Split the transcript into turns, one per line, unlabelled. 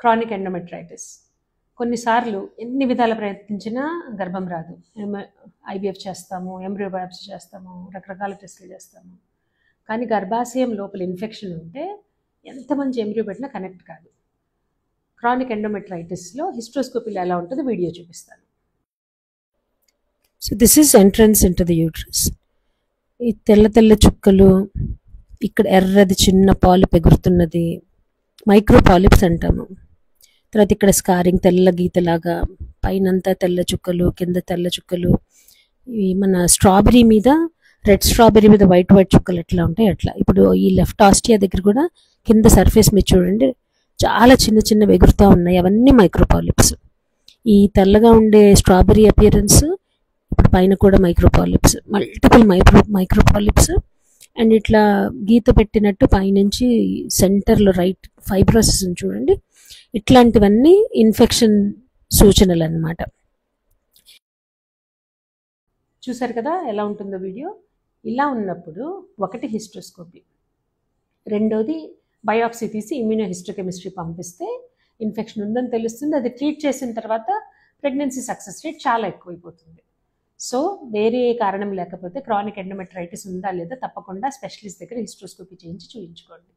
Chronic endometritis. కొన్నిసార్లు ఎన్ని విధాల ప్రయత్నించినా గర్భం రాదు. ఐవీఎఫ్ చేస్తాము, ఎంబ్రియో బయాప్సీ చేస్తాము, రకరకాల టెస్టులు చేస్తాము. కానీ గర్భాశయం లోపల ఇన్ఫెక్షన్ ఉంటే ఎంత మంచి ఎంబ్రియో పెట్టినా కనెక్ట్ కాదు. క్రానిక్ ఎండోమెట్రైటిస్లో హిస్ట్రోస్కోపీలో ఎలా ఉంటుందో వీడియో చూపిస్తాను. So this is entrance in to the uterus. ఈ తెల్ల తెల్ల చుక్కలు, ఇక్కడ ఎర్రది చిన్న పాలిప్ ఎగురుతున్నది మైక్రో పాలిప్స్ అంటాము. తర్వాత ఇక్కడ స్కారింగ్ తెల్ల గీతలాగా, పైనంతా తెల్ల చుక్కలు, కింద తెల్ల చుక్కలు. ఈ మన స్ట్రాబెరీ మీద, రెడ్ స్ట్రాబెరీ మీద వైట్ చుక్కలు ఎట్లా ఉంటాయి అట్లా. ఇప్పుడు ఈ లెఫ్ట్ ఆస్టియా దగ్గర కూడా కింద సర్ఫేస్ మీద చూడండి చాలా చిన్న చిన్నవి ఎగురుతూ ఉన్నాయి. అవన్నీ మైక్రోపాలిప్స్. ఈ తెల్లగా ఉండే స్ట్రాబెరీ అపియరెన్స్, ఇప్పుడు పైన కూడా మైక్రోపాలిప్స్, మల్టిపుల్ మైక్రోపాలిప్స్. అండ్ ఇట్లా గీత పెట్టినట్టు పైనుంచి సెంటర్లో రైట్ ఫైబ్రోసిస్ చూడండి. ఇట్లాంటివన్నీ ఇన్ఫెక్షన్ సూచనలు అన్నమాట. చూసారు కదా ఎలా ఉంటుందో వీడియో. ఇలా ఉన్నప్పుడు ఒకటి హిస్ట్రోస్కోపీ, రెండోది బయాప్సీ తీసి ఇమ్యూనో హిస్టోకెమిస్ట్రీ పంపిస్తే ఇన్ఫెక్షన్ ఉందని తెలుస్తుంది. అది ట్రీట్ చేసిన తర్వాత ప్రెగ్నెన్సీ సక్సెస్ రేట్ చాలా ఎక్కువైపోతుంది. సో వేరే కారణం లేకపోతే క్రానిక్ ఎండోమెట్రైటిస్ ఉందా లేదా తప్పకుండా స్పెషలిస్ట్ దగ్గర హిస్ట్రోస్కోపీ చేయించి చూపించుకోండి.